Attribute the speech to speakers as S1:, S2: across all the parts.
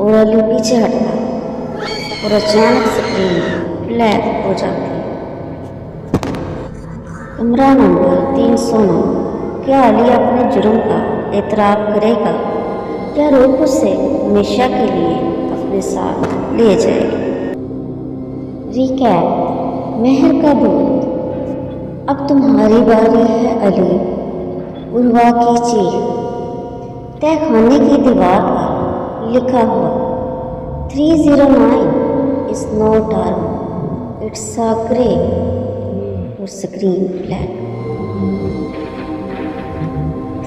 S1: और अली पीछे हटता और अचानक स्क्रीन ब्लैक हो जाती। कमरा नंबर 309। क्या अली अपने जुर्म का एतराफ़ करेगा या रूह उसे हमेशा के लिए अपने साथ ले जाएगी? रिकैप। महर का दूध। अब तुम्हारी बारी है अली। उर्वा की चीख। तहखाने की दीवार पर लिखा हुआ 309 is not arm, it's a grave और screen black.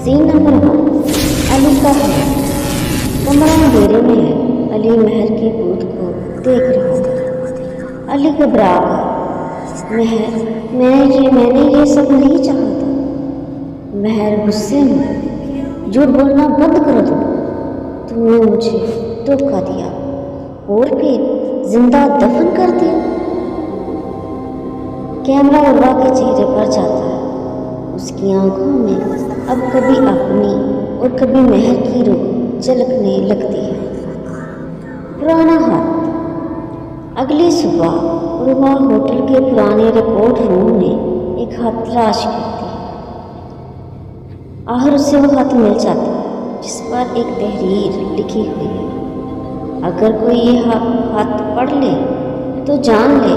S1: Scene number 1। Ali का घर। कमरा अंधेरे में है। अली महर के भूत को देख रहा था। अली घबरा गया। महर, मैंने ये सब नहीं चाहा था। महर गुस्से में, झूठ बोलना बंद करो तुमने मुझे धोखा दिया और फिर जिंदा दफन कर दिया। कैमरा उर्वा के चेहरे पर जाता है। उसकी आंखों में अब कभी अपनी और कभी महर की रूह झलकने लगती है। पुराना हाथ। अगली सुबह उर्वा होटल के पुराने रिकॉर्ड रूम में एक हाथ तलाश करती है। आखिर उसे वो हाथ मिल जाता है जिस पर एक तहरीर लिखी हुई है। अगर कोई ये हाथ पढ़ ले तो जान ले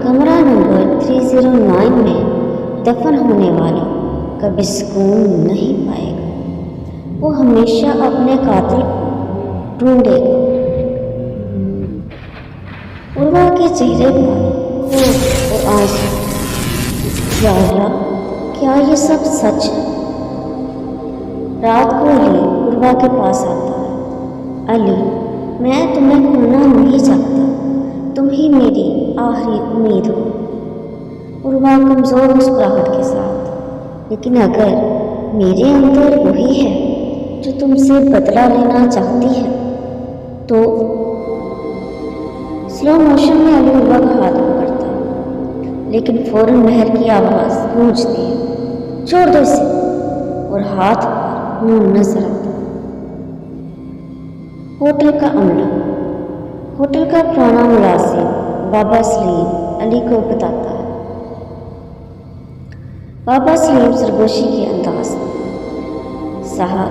S1: कमरा नंबर 309 में दफन होने वाला कभी सुकून नहीं पाएगा। वो हमेशा अपने कातिल को ढूंढेगा। उर्वा के चेहरे पर होश और आंसू। या अल्लाह, क्या ये सब सच है? रात को अली उर्वा के पास आता है। अली, मैं तुम्हें खोना नहीं चाहता, तुम ही मेरी आखिरी उम्मीद हो। उर्वा कमज़ोर मुस्कुराहट के साथ, लेकिन अगर मेरे अंदर वही है जो तुमसे बदला लेना चाहती है तो। स्लो मोशन में अली उर्वा का हाथ पकड़ता है, लेकिन फौरन महर की आवाज़ गूंजती है, छोड़ दो इसे, और हाथ पर मुंह नजर आता है। होटल का अमला। होटल का पुराना मुलाजिम बाबा सलीम अली को बताता है। बाबा सलीम सरगोशी के अंदाज में, साहब,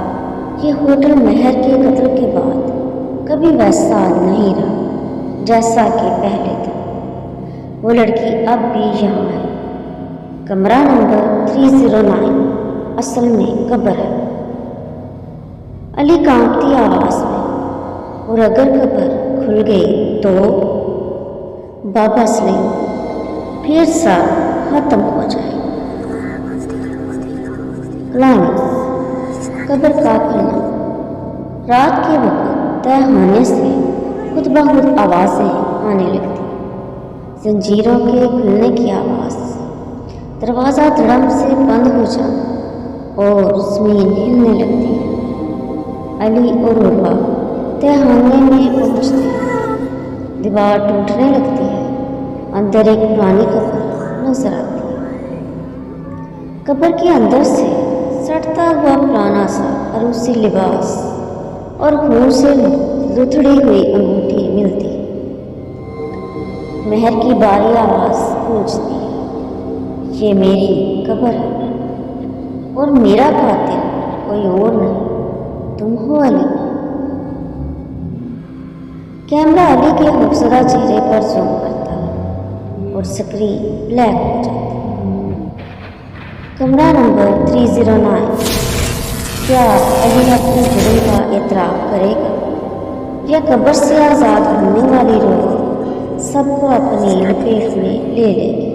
S1: ये होटल महर के कत्ल के बाद कभी वैसा नहीं रहा जैसा कि पहले था। वो लड़की अब भी यहाँ है। कमरा नंबर 309 असल में कब्र है। अली कांपती आवाज़ में, और अगर कब्र खुल गई तो। बाबा सलीम, फिर सब खत्म हो जाए। क्लाइमेक्स। कब्र का खुलना। रात के वक्त तहखाने से खुद ब खुद आवाज़ें आने लगती। जंजीरों के खुलने की आवाज़, दरवाज़ा धड़म से बंद हो जाना और ज़मीन हिलने लगती है। अली और उर्वा तहखाने में पहुँचते हैं। दीवार टूटने लगती है। अंदर एक पुरानी कब्र नजर आती है। कब्र के अंदर से सड़ता हुआ पुराना सा अरूसी लिबास और खून से लुथड़ी हुई अंगूठी मिलती है। महर की बारी आवाज़ गूंजती है, ये मेरी कब्र है और मेरा कातिल कोई और नहीं, तुम हो अली। कैमरा अली के खूबसूरत चेहरे पर जूम करता है और स्क्रीन ब्लैक हो जाती है। कमरा नंबर 309। क्या अली अपने जुर्म का एतराफ़ करेगा या कब्र से आज़ाद होने वाली रूह सबको अपनी लपेट में ले लेगी?